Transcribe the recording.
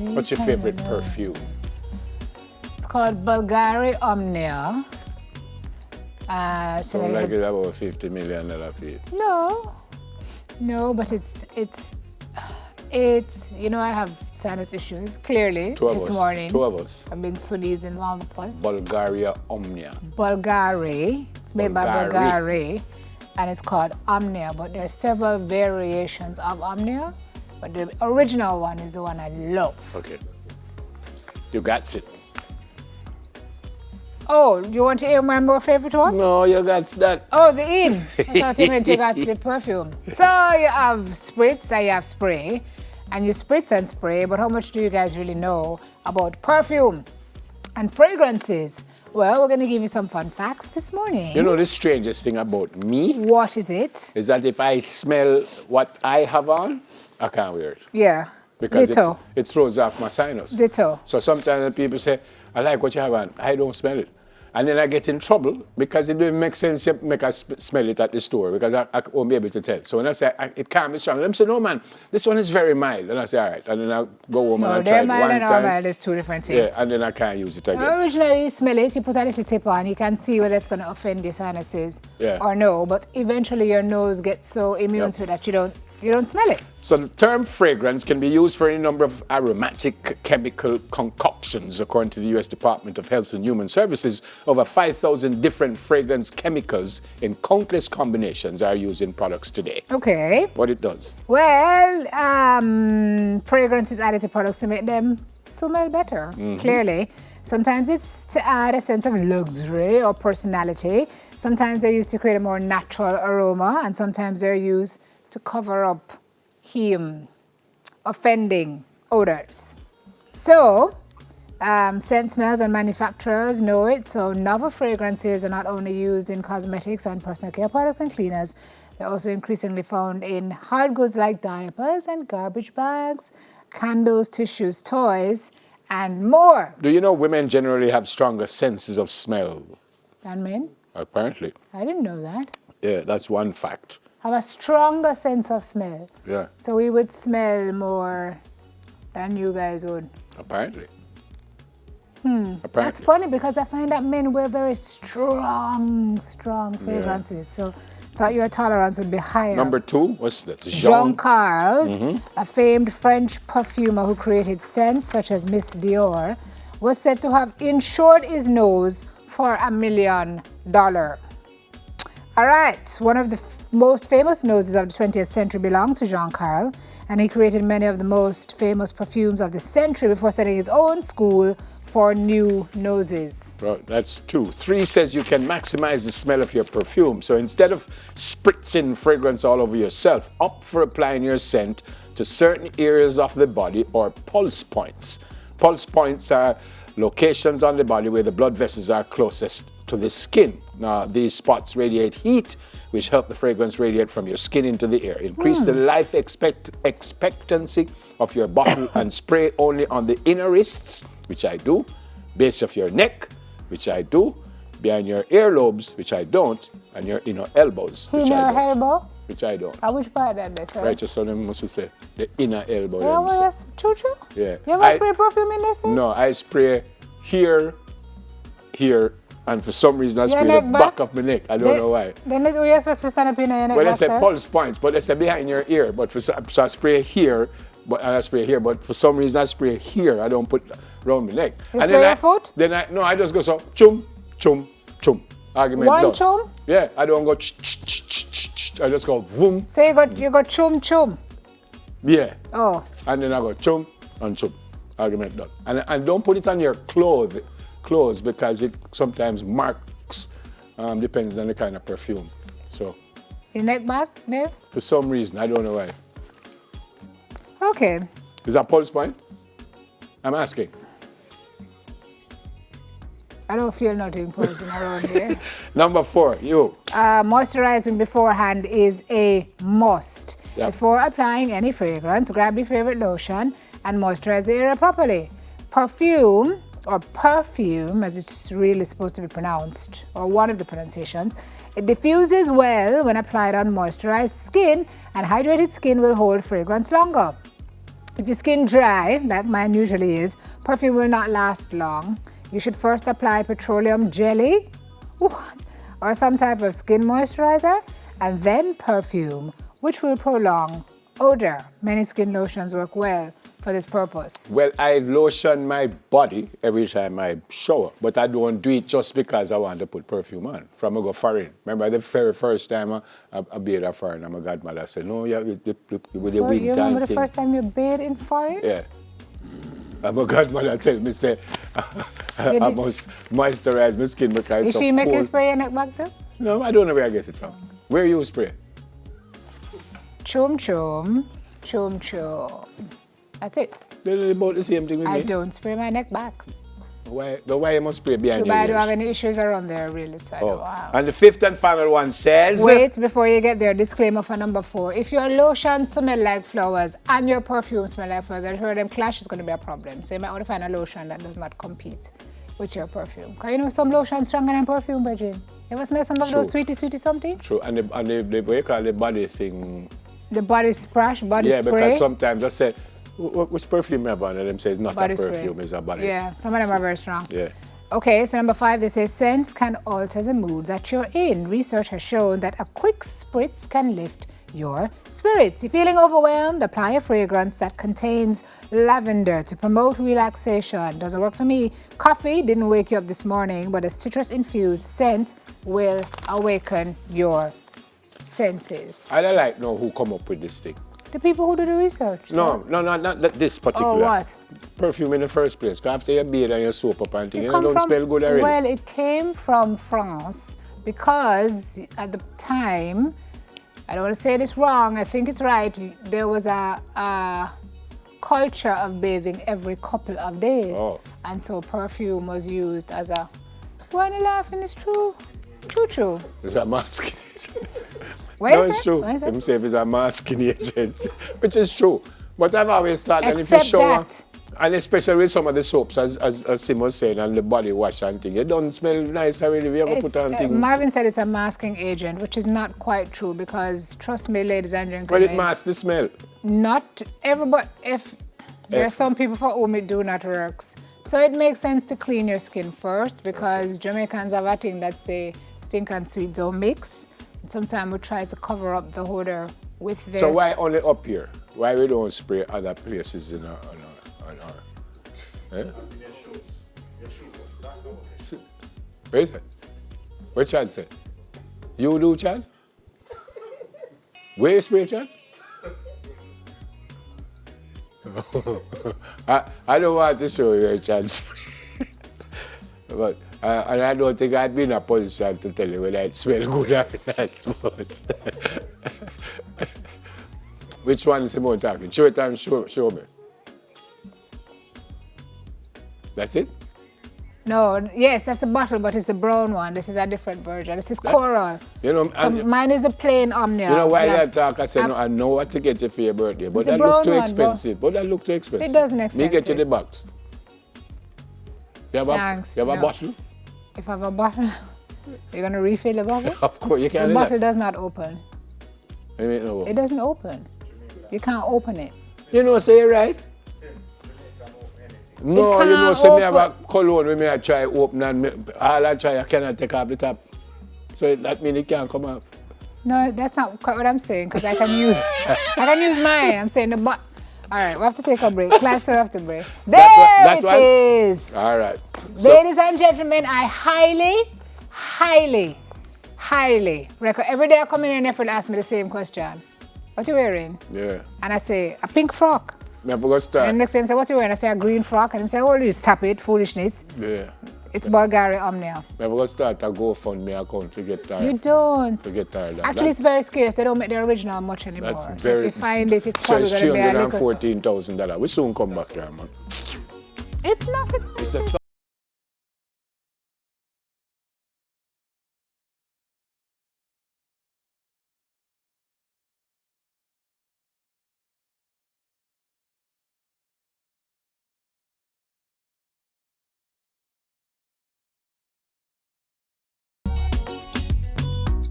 What's your favorite perfume? It's called Bulgari Omnia. Sounds like it's about $50 million feet. No, but it's I have sinus issues, clearly, this morning. Two of us. I've been sneezing all the place. Bulgaria Omnia. Bulgari. It's made by Bulgari, and it's called Omnia, but there are several variations of Omnia, but the original one is the one I love. Okay. You got it. Oh, do you want to hear my more favorite ones? No, you got that. Oh, the in. I thought you meant you got the perfume. So you have spritz and you have spray, and you spritz and spray, but how much do you guys really know about perfume and fragrances? Well, we're going to give you some fun facts this morning. You know the strangest thing about me? What is it? Is that if I smell what I have on, I can't wear it. Yeah. Because Ditto. it throws off my sinus. Ditto. So sometimes when people say, I like what you have on, I don't smell it. And then I get in trouble because it doesn't make sense to make us smell it at the store because I won't be able to tell. So when I say it can't be strong, them say, no man, this one is very mild. And I say, all right. And then I go home and I try it one mild and time. mild is two different things. Yeah, and then I can't use it again. Originally, you smell it, you put a little tip on, you can see whether it's going to offend your sinuses or no. But eventually your nose gets so immune to it that you don't smell it. So the term fragrance can be used for any number of aromatic chemical concoctions. According to the U.S. Department of Health and Human Services, over 5,000 different fragrance chemicals in countless combinations are used in products today. Okay. What it does? Well, fragrance is added to products to make them smell better, clearly. Sometimes it's to add a sense of luxury or personality. Sometimes they're used to create a more natural aroma, and sometimes they're used to cover up offending odors. So, scent smells and manufacturers know it. So, novel fragrances are not only used in cosmetics and personal care products and cleaners, they're also increasingly found in hard goods like diapers and garbage bags, candles, tissues, toys, and more. Do you know women generally have stronger senses of smell? Than men? Apparently. I didn't know that. Yeah, that's one fact. Have a stronger sense of smell. Yeah. So we would smell more than you guys would. Apparently. Apparently. That's funny because I find that men wear very strong fragrances. So I thought your tolerance would be higher. Number 2, what's that? Jean Carles, a famed French perfumer who created scents such as Miss Dior, was said to have insured his nose for $1 million. All right, one of the most famous noses of the 20th century belonged to Jean Carles, and he created many of the most famous perfumes of the century before setting his own school for new noses. Right, that's 2. 3 says you can maximize the smell of your perfume. So instead of spritzing fragrance all over yourself, opt for applying your scent to certain areas of the body or pulse points. Pulse points are locations on the body where the blood vessels are closest to the skin. Now, these spots radiate heat, which help the fragrance radiate from your skin into the air. Increase the life expectancy of your bottle and spray only on the inner wrists, which I do, base of your neck, which I do, behind your earlobes, which I don't, and your inner elbows, which I don't. Elbow? Which I don't. Which part of that? Right, just so them must say the inner elbow. Yeah, well, that's true. Yeah. You ever spray perfume in this? No, I spray here, and for some reason I spray the back of my neck. I don't know why. Then we expect to stand up in your neck. Well, they say pulse points, but they say behind your ear. But so I spray here, but for some reason I spray here. I don't put around my neck. You spray your foot? I just go so chum, chum, chum. Argument One done. chum? Yeah, I don't go I just go voom. So you got chum chum. Yeah. Oh. And then I go chum and chum. Argument done. And don't put it on your clothes because it sometimes marks, depends on the kind of perfume. So. Your neck back, Dave? For some reason, I don't know why. Okay. Is that pulse point? I'm asking. I don't feel nothing pulsing around here. Number 4, you. Moisturizing beforehand is a must. Yep. Before applying any fragrance, grab your favorite lotion and moisturize the area properly. Perfume, as it's really supposed to be pronounced, or one of the pronunciations, it diffuses well when applied on moisturized skin, and hydrated skin will hold fragrance longer. If your skin dry, like mine usually is, perfume will not last long. You should first apply petroleum jelly or some type of skin moisturizer, and then perfume, which will prolong odor. Many skin lotions work well for this purpose. Well, I lotion my body every time I shower, but I don't do it just because I want to put perfume on. From I go foreign. Remember the very first time I bathed a foreign, and my godmother said, no, yeah, with the wig You remember the thing. first time you bathed in foreign? Yeah. And my godmother tell me, say, I must moisturize my skin because it's so Did she make you cold. spray your neck back too? No, I don't know where I get it from. Where you spray? Chum chum, chum chum. That's it. They're about the same thing with I me. don't spray my neck back. Why you must spray behind But I your don't have ears? any issues around there really, so I don't have. And the fifth and final one says... Wait before you get there. Disclaimer for number 4. If your lotion smell like flowers and your perfume smell like flowers, I heard them clash is going to be a problem. So you might want to find a lotion that does not compete with your perfume. Because you know some lotion stronger than perfume, Virgin. You ever smell some of those sweetie something? True, and the what you call the body thing... The body splash, body spray? Yeah, because sometimes I say, which perfume you have on? And them say it's not Body a perfume, spray. it's a body. Yeah, some of them are very strong. Yeah. Okay, so number 5, they say scents can alter the mood that you're in. Research has shown that a quick spritz can lift your spirits. You're feeling overwhelmed? Apply a fragrance that contains lavender to promote relaxation. Doesn't work for me. Coffee didn't wake you up this morning, but a citrus-infused scent will awaken your senses. I don't like know who come up with this thing. The people who do the research. No, not this particular. Oh, what? Perfume in the first place. Because after you bathe and you soap up and things, you come don't from- smell good already. Well, it came from France because at the time, I don't want to say this wrong, I think it's right, there was a culture of bathing every couple of days. Oh. And so perfume was used as a, why are you laughing? It's true. True. It's a masking agent. What No, is it's it? true. What is it? Him say it's a masking agent, which is true. But I've always thought that if you Except shower, that. and especially with some of the soaps, as Sim was saying, and the body wash and thing, it don't smell nice already. If you ever put on thing. Marvin said it's a masking agent, which is not quite true because, trust me, ladies and gentlemen, Well, it masks the smell. not everybody, if there are some people for whom it do not works. So it makes sense to clean your skin first because Jamaicans have a thing that say stink and sweet don't mix. Sometimes we try to cover up the odor with the... So why only up here? Why we don't spray other places on our eh? Where is it? Where Chad said? You do, Chad? Where you spray, Chad? I don't want to show you where Chad spray. But and I don't think I'd be in a position to tell you whether it smells good or not. But which one is Simone talking? Show it and show me. That's it? No, yes, that's the bottle, but it's the brown one. This is a different version. This is coral. You know, So mine is a plain omnia. you know why black. I talk? I said, no, I know what to get you for your birthday, but It's a that look brown too one, expensive. But that look too expensive. It doesn't Me expensive. get you the box. You have Thanks, you have a no. bottle? If I have a bottle, you're going to refill the bottle? Of course, you The can't do bottle that. does not open. I mean, no. It doesn't open. You can't open it. You know, say it right? No, you know, can't say me have a open. cologne when me I try open and all I try I cannot take off the top. So that means it can't come off. No, that's not quite what I'm saying because I can use mine. I'm saying the bottle. All right, we have to take a break. Class, we have to break. There That it one? is. All right. So, Ladies and gentlemen, I highly recommend. Every day I come in and everyone asks me the same question. What you wearing? yeah. And I say, a pink frock. Me have to go start. And next time I say, what you wearing? I say, a green frock. And I say, oh, you stop it, foolishness. Yeah. It's Bulgari Omnia. Me have to go start a GoFundMe account to get tired. You don't. To get tired of Actually, that. it's very scarce. They don't make the original much anymore. That's So very. if you find it, it's So probably it's going to be a little... $314,000. We soon come back here, man. It's not expensive. It's a